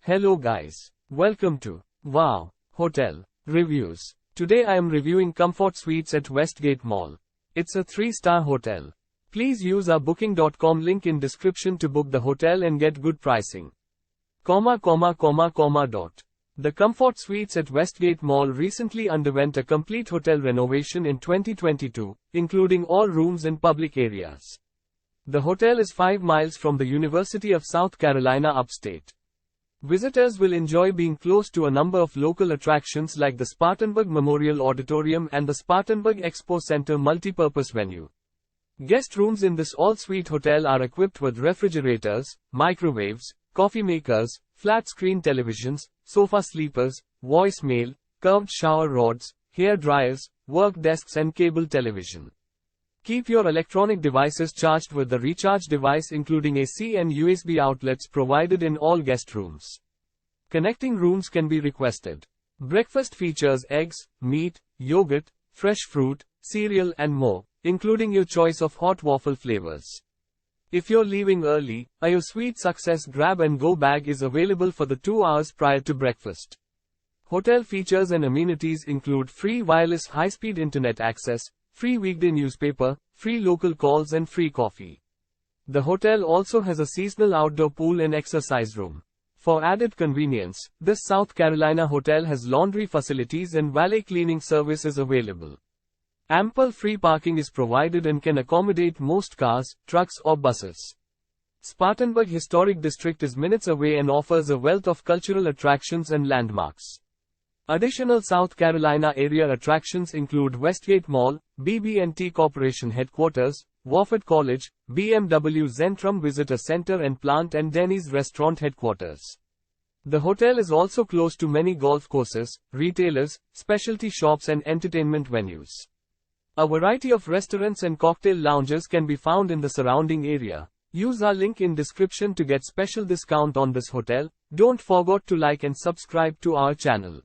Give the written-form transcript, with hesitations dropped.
Hello guys. Welcome to Wow Hotel Reviews. Today I am reviewing Comfort Suites at WestGate Mall. It's a 3-star hotel. Please use our booking.com link in description to book the hotel and get good pricing. The Comfort Suites at WestGate Mall recently underwent a complete hotel renovation in 2022, including all rooms and public areas. The hotel is 5 miles from the University of South Carolina Upstate. Visitors will enjoy being close to a number of local attractions like the Spartanburg Memorial Auditorium and the Spartanburg Expo Center multipurpose venue. Guest rooms in this all-suite hotel are equipped with refrigerators, microwaves, coffee makers, flat-screen televisions, sofa sleepers, voicemail, curved shower rods, hair dryers, work desks and cable television. Keep your electronic devices charged with the recharge device including AC and USB outlets provided in all guest rooms. Connecting rooms can be requested. Breakfast features eggs, meat, yogurt, fresh fruit, cereal and more, including your choice of hot waffle flavors. If you're leaving early, a Suite Success grab-and-go bag is available for the 2 hours prior to breakfast. Hotel features and amenities include free wireless high-speed internet access, free weekday newspaper, free local calls and free coffee. The hotel also has a seasonal outdoor pool and exercise room. For added convenience, this South Carolina hotel has laundry facilities and valet cleaning services available. Ample free parking is provided and can accommodate most cars, trucks or buses. Spartanburg Historic District is minutes away and offers a wealth of cultural attractions and landmarks. Additional South Carolina area attractions include WestGate Mall, BB&T Corporation Headquarters, Wofford College, BMW Zentrum Visitor Center and Plant and Denny's Restaurant Headquarters. The hotel is also close to many golf courses, retailers, specialty shops and entertainment venues. A variety of restaurants and cocktail lounges can be found in the surrounding area. Use our link in description to get special discount on this hotel. Don't forget to like and subscribe to our channel.